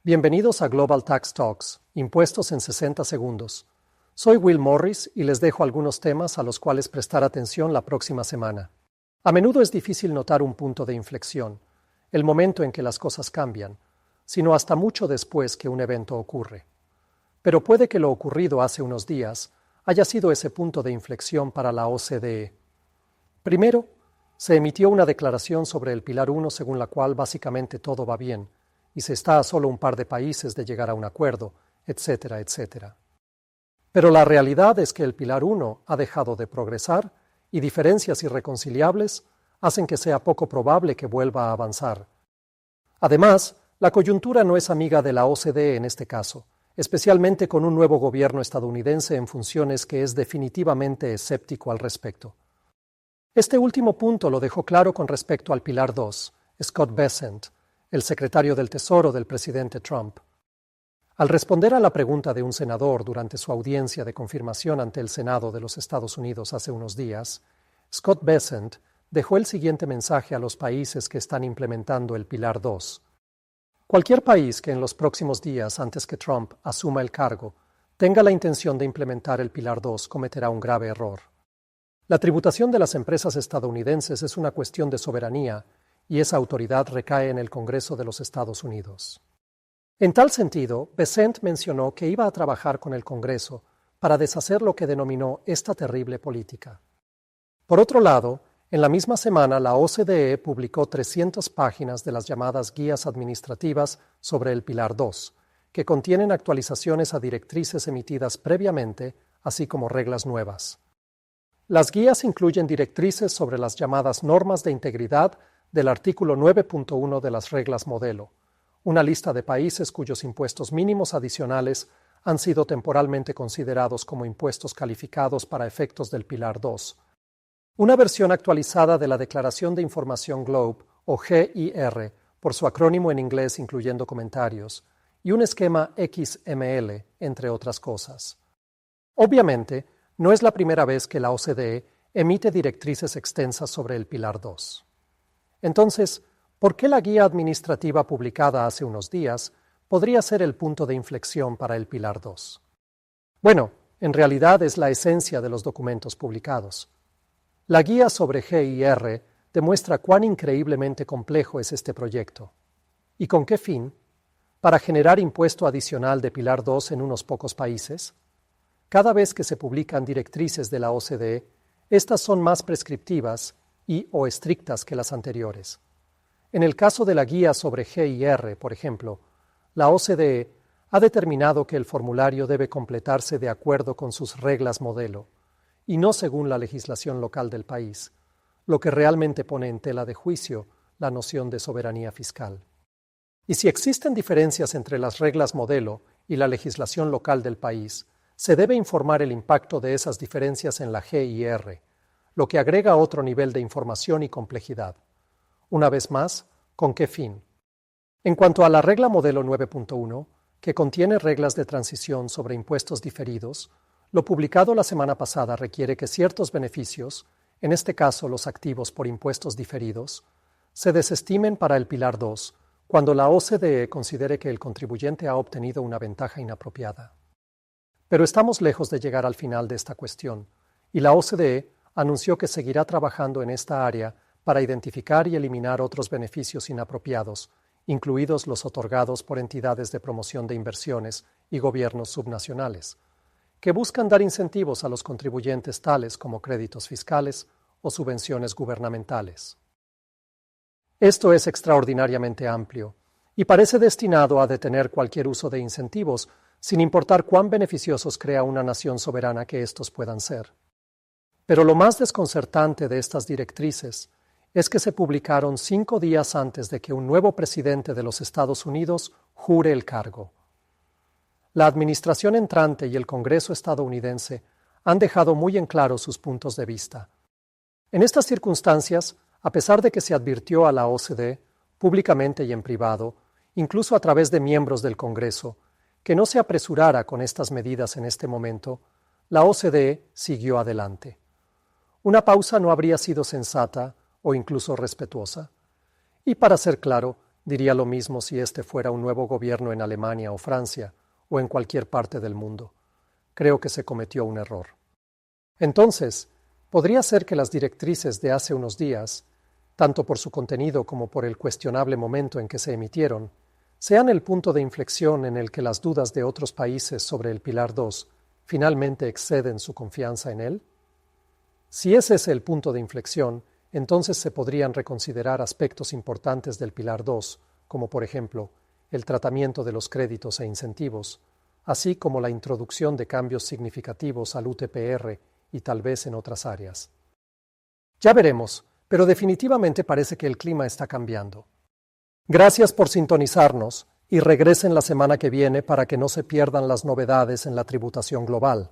Bienvenidos a Global Tax Talks, Impuestos en 60 segundos. Soy Will Morris y les dejo algunos temas a los cuales prestar atención la próxima semana. A menudo es difícil notar un punto de inflexión, el momento en que las cosas cambian, sino hasta mucho después que un evento ocurre. Pero puede que lo ocurrido hace unos días haya sido ese punto de inflexión para la OCDE. Primero, se emitió una declaración sobre el Pilar 1 según la cual básicamente todo va bien, y se está a solo un par de países de llegar a un acuerdo, etcétera, etcétera. Pero la realidad es que el Pilar 1 ha dejado de progresar y diferencias irreconciliables hacen que sea poco probable que vuelva a avanzar. Además, la coyuntura no es amiga de la OCDE en este caso, especialmente con un nuevo gobierno estadounidense en funciones que es definitivamente escéptico al respecto. Este último punto lo dejó claro con respecto al Pilar 2, Scott Bessent, el secretario del Tesoro del presidente Trump. Al responder a la pregunta de un senador durante su audiencia de confirmación ante el Senado de los Estados Unidos hace unos días, Scott Bessent dejó el siguiente mensaje a los países que están implementando el Pilar 2. Cualquier país que en los próximos días, antes que Trump asuma el cargo, tenga la intención de implementar el Pilar 2 cometerá un grave error. La tributación de las empresas estadounidenses es una cuestión de soberanía y esa autoridad recae en el Congreso de los Estados Unidos. En tal sentido, Bessent mencionó que iba a trabajar con el Congreso para deshacer lo que denominó esta terrible política. Por otro lado, en la misma semana la OCDE publicó 300 páginas de las llamadas guías administrativas sobre el Pilar 2, que contienen actualizaciones a directrices emitidas previamente, así como reglas nuevas. Las guías incluyen directrices sobre las llamadas normas de integridad del artículo 9.1 de las reglas modelo, una lista de países cuyos impuestos mínimos adicionales han sido temporalmente considerados como impuestos calificados para efectos del Pilar 2, una versión actualizada de la Declaración de Información Globe, o GIR, por su acrónimo en inglés incluyendo comentarios, y un esquema XML, entre otras cosas. Obviamente, no es la primera vez que la OCDE emite directrices extensas sobre el Pilar 2. Entonces, ¿por qué la guía administrativa publicada hace unos días podría ser el punto de inflexión para el Pilar 2? Bueno, en realidad es la esencia de los documentos publicados. La guía sobre GIR demuestra cuán increíblemente complejo es este proyecto. ¿Y con qué fin? ¿Para generar impuesto adicional de Pilar 2 en unos pocos países? Cada vez que se publican directrices de la OCDE, estas son más prescriptivas o estrictas que las anteriores. En el caso de la guía sobre GIR, por ejemplo, la OCDE ha determinado que el formulario debe completarse de acuerdo con sus reglas modelo, y no según la legislación local del país, lo que realmente pone en tela de juicio la noción de soberanía fiscal. Y si existen diferencias entre las reglas modelo y la legislación local del país, se debe informar el impacto de esas diferencias en la GIR, lo que agrega otro nivel de información y complejidad. Una vez más, ¿con qué fin? En cuanto a la regla modelo 9.1, que contiene reglas de transición sobre impuestos diferidos, lo publicado la semana pasada requiere que ciertos beneficios, en este caso los activos por impuestos diferidos, se desestimen para el Pilar 2 cuando la OCDE considere que el contribuyente ha obtenido una ventaja inapropiada. Pero estamos lejos de llegar al final de esta cuestión, y la OCDE anunció que seguirá trabajando en esta área para identificar y eliminar otros beneficios inapropiados, incluidos los otorgados por entidades de promoción de inversiones y gobiernos subnacionales, que buscan dar incentivos a los contribuyentes tales como créditos fiscales o subvenciones gubernamentales. Esto es extraordinariamente amplio y parece destinado a detener cualquier uso de incentivos, sin importar cuán beneficiosos crea una nación soberana que estos puedan ser. Pero lo más desconcertante de estas directrices es que se publicaron 5 días antes de que un nuevo presidente de los Estados Unidos jure el cargo. La administración entrante y el Congreso estadounidense han dejado muy en claro sus puntos de vista. En estas circunstancias, a pesar de que se advirtió a la OCDE, públicamente y en privado, incluso a través de miembros del Congreso, que no se apresurara con estas medidas en este momento, la OCDE siguió adelante. Una pausa no habría sido sensata o incluso respetuosa. Y para ser claro, Diría lo mismo si este fuera un nuevo gobierno en Alemania o Francia, o en cualquier parte del mundo. Creo que se cometió un error. Entonces, podría ser que las directrices de hace unos días, tanto por su contenido como por el cuestionable momento en que se emitieron, sean el punto de inflexión en el que las dudas de otros países sobre el Pilar 2 finalmente exceden su confianza en él? Si ese es el punto de inflexión, entonces se podrían reconsiderar aspectos importantes del Pilar 2, como por ejemplo, el tratamiento de los créditos e incentivos, así como la introducción de cambios significativos al UTPR y tal vez en otras áreas. Ya veremos, pero definitivamente parece que el clima está cambiando. Gracias por sintonizarnos y regresen la semana que viene para que no se pierdan las novedades en la tributación global.